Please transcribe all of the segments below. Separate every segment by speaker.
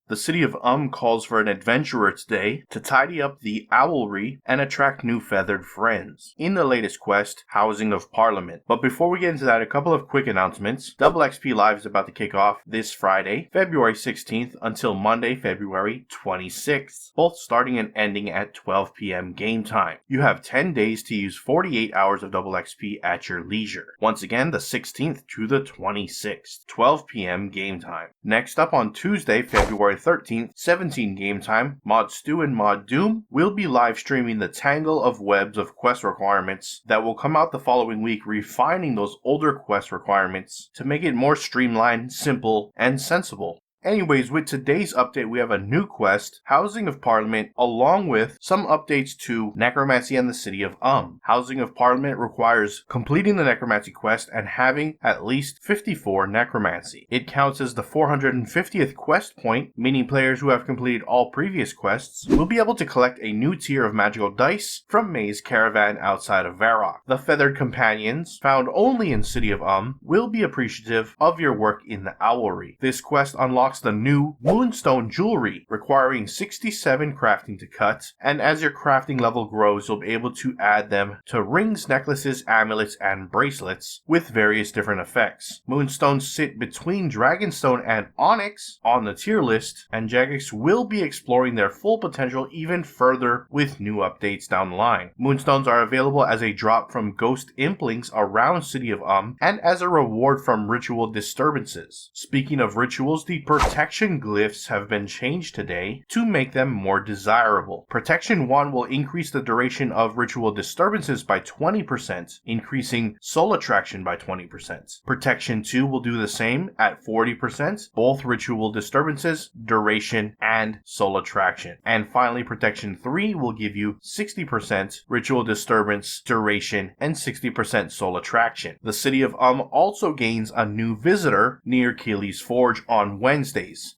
Speaker 1: The city of calls for an adventurer today to tidy up the owlery and attract new feathered friends in the latest quest, Housing of Parliament. But before we get into that, a couple of quick announcements. Double XP Live is about to kick off this Friday, February 16th until Monday, February 26th, both starting and ending at 12 p.m. game time. You have 10 days to use 48 hours of double XP at your leisure. Once again, the 16th to the 26th, 12 p.m. game time. Next up on Tuesday, February 13th, 17 game time, Mod Stu and Mod Doom will be live streaming the tangle of webs of quest requirements that will come out the following week, refining those older quest requirements to make it more streamlined, simple, and sensible. Anyways, with today's update, we have a new quest, Housing of Parliament, along with some updates to Necromancy and the City of Housing of Parliament requires completing the Necromancy quest and having at least 54 Necromancy. It counts as the 450th quest point, meaning players who have completed all previous quests will be able to collect a new tier of magical dice from May's Caravan outside of Varrock. The Feathered Companions, found only in City of will be appreciative of your work in the Owlery. This quest unlocks the new Moonstone Jewellery, requiring 67 crafting to cut, and as your crafting level grows, you'll be able to add them to rings, necklaces, amulets, and bracelets with various different effects. Moonstones sit between Dragonstone and Onyx on the tier list, and Jagex will be exploring their full potential even further with new updates down the line. Moonstones are available as a drop from Ghost Implings around City of and as a reward from ritual disturbances. Speaking of rituals, the protection glyphs have been changed today to make them more desirable. Protection 1 will increase the duration of ritual disturbances by 20%, increasing soul attraction by 20%. Protection 2 will do the same at 40%, both ritual disturbances, duration, and soul attraction. And finally, Protection 3 will give you 60% ritual disturbance, duration, and 60% soul attraction. The City of also gains a new visitor near Keely's Forge on Wednesdays,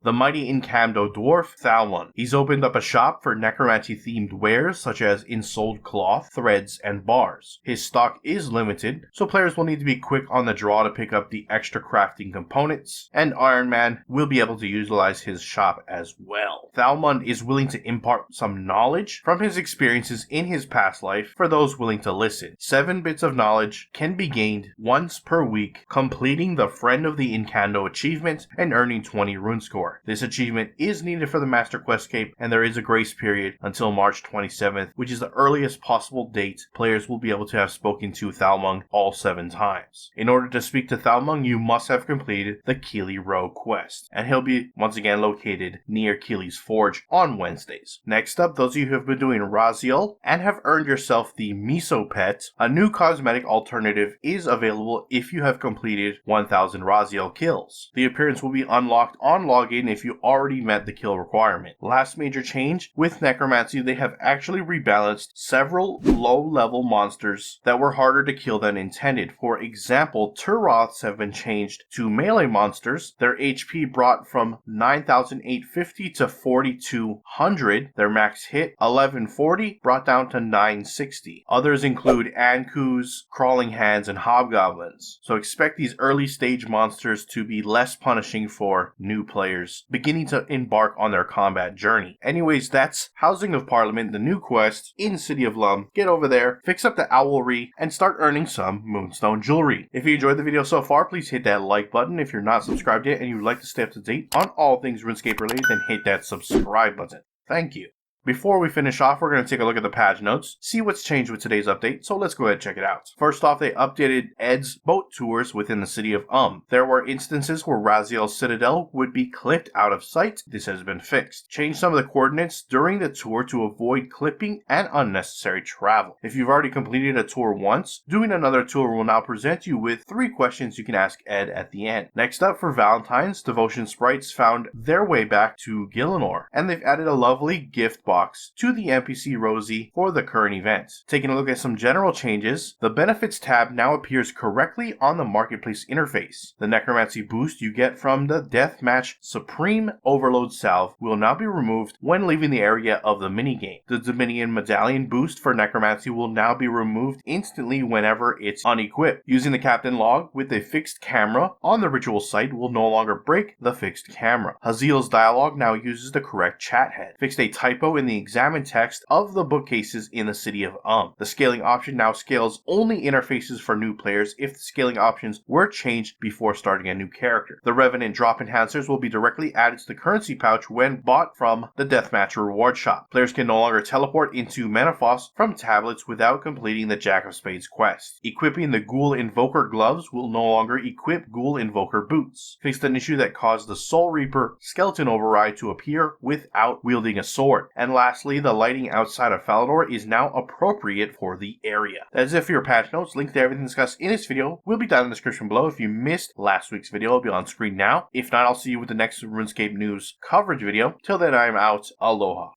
Speaker 1: the mighty Incamdo dwarf, Thalmon. He's opened up a shop for necromancy-themed wares such as insoled cloth, threads, and bars. His stock is limited, so players will need to be quick on the draw to pick up the extra crafting components, and Iron Man will be able to utilize his shop as well. Thalmon is willing to impart some knowledge from his experiences in his past life for those willing to listen. 7 bits of knowledge can be gained once per week, completing the Friend of the Incando achievement and earning 20 rune score. This achievement is needed for the Master Quest Cape, and there is a grace period until March 27th, which is the earliest possible date players will be able to have spoken to Thalmung all 7 times. In order to speak to Thalmung, you must have completed the Keely Row quest, and he'll be once again located near Keely's Forge on Wednesdays. Next up, those of you who have been doing Raziel and have earned yourself the Miso Pet, a new cosmetic alternative is available if you have completed 1000 Raziel kills. The appearance will be unlocked on login if you already met the kill requirement. Last major change, with Necromancy, they have actually rebalanced several low-level monsters that were harder to kill than intended. For example, Turoths have been changed to melee monsters, their HP brought from 9,850 to 4,200, their max hit 1140 brought down to 960. Others include Ankus, Crawling Hands, and Hobgoblins. So expect these early stage monsters to be less punishing for new players beginning to embark on their combat journey. Anyways, that's Housing of Parliament, the new quest in City of Lum. Get over there, fix up the Owlery, and start earning some Moonstone Jewelry. If you enjoyed the video so far, please hit that like button. If you're not subscribed yet and you'd like to stay up to date on all things RuneScape related, then hit that subscribe button. Thank you. Before we finish off, we're going to take a look at the patch notes, see what's changed with today's update, so let's go ahead and check it out. First off, they updated Ed's boat tours within the City of There were instances where Raziel's Citadel would be clipped out of sight. This has been fixed. Changed some of the coordinates during the tour to avoid clipping and unnecessary travel. If you've already completed a tour once, doing another tour will now present you with 3 questions you can ask Ed at the end. Next up, for Valentine's, Devotion Sprites found their way back to Gielinor, and they've added a lovely gift box to the NPC Rosie for the current event. Taking a look at some general changes, the benefits tab now appears correctly on the marketplace interface. The necromancy boost you get from the Deathmatch Supreme Overload salve will now be removed when leaving the area of the minigame. The Dominion Medallion boost for necromancy will now be removed instantly whenever it's unequipped. Using the captain log with a fixed camera on the ritual site will no longer break the fixed camera. Haziel's dialogue now uses the correct chat head. Fixed a typo in the examine text of the bookcases in the city of The scaling option now scales only interfaces for new players if the scaling options were changed before starting a new character. The Revenant drop enhancers will be directly added to the currency pouch when bought from the Deathmatch reward shop. Players can no longer teleport into Menafos from tablets without completing the Jack of Spades quest. Equipping the Ghoul Invoker gloves will no longer equip Ghoul Invoker boots. Fixed an issue that caused the Soul Reaper skeleton override to appear without wielding a sword. And lastly, the lighting outside of Falador is now appropriate for the area. That's it for your patch notes. Links to everything discussed in this video will be down in the description below. If you missed last week's video, it'll be on screen now. If not, I'll see you with the next RuneScape news coverage video. Till then, I'm out. Aloha.